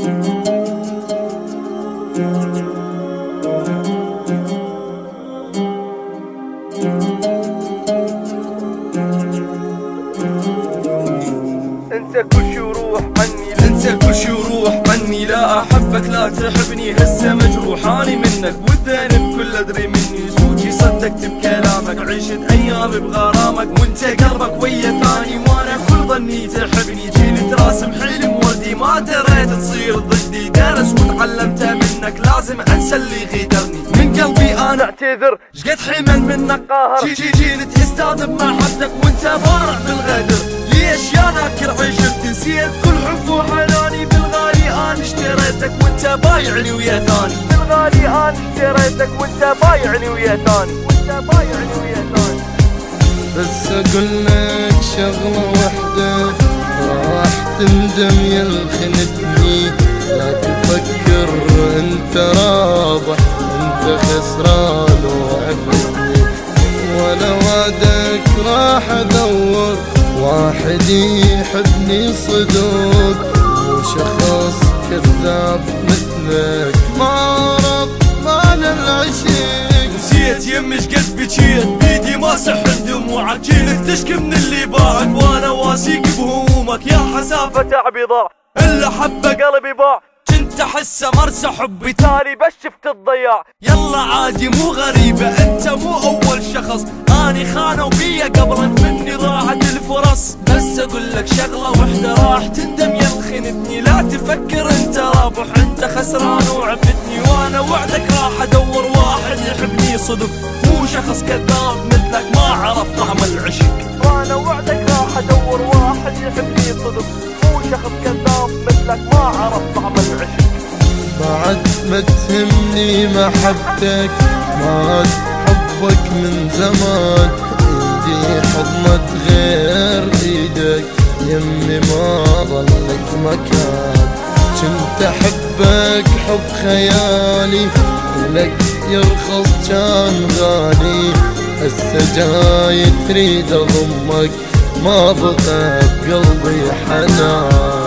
انسى كل شي وروح عني، انسى كل شي وروح عني. لا احبك لا تحبني، هسه مجروح اني منك والذنب كله ادري مني. زوجي صدقت بكلامك، عشت ايامي بغرامك وانت قلبك ويا ثاني. وانا كل ظني تحبني، جيل تراسم حلم وردي ما دريت تصير ضدي. درس وتعلمته منك، لازم انسى اللي غدرني. من قلبي انا اعتذر، شقد حمل منك قاهر. جيل تستاذ بمحبتك وانت بارع بالغدر. ليش يا ناكر عشت نسيت كل حب وحناني؟ بالغالي انا اشتريتك وانت بايعني ويا ثاني. بالغالي انا اشتريتك وانت بايعني ويا ثاني. وانت بايعني ويا ثاني. بس اقول لك شغله وحده، راح تندم يا الخنتني. لا تفكر انت رابح، انت خسران وعفتني. وانا وعدك راح ادور واحد يحبني صدق، مو شخص كذاب مثلك ما عرف معنى العشق. نسيت يمي شقد بجيت بيدي ماسح دموعك. جيلك تشكي من اللي باعك وانا واسيك بهمومك. يا حسافة تعبي ضاع، الا حبه قلبي باع. كنت احسه مرسى حبي تالي بس شفت الضياع. يلا عادي مو غريبة، انت مو اول شخص اني خانوا بيا قبلك مني ضاعت الفرص. بس اقول لك شغلة وحدة راح تندم يا خنتني. لا تفكر انت رابح، انت خسران وعفتني. وانا وعدك راح ادور واحد يحبني صدق، مو شخص كذاب مثلك ما عرف طعم العشق. وانا وعدك راح ادور واحد يحبني صدق، مو شخص كذاب مثلك ما عرف طعم العشق. بعد ما تهمني محبتك، ما حبك من زمان. ايدي حضنت غير ايدك، يمي ما ظلك مكان. كنت احبك حب خيالي، لك يرخص كان غالي. هسه جاي تريد اضمك، ما بقى بقلبي حنان.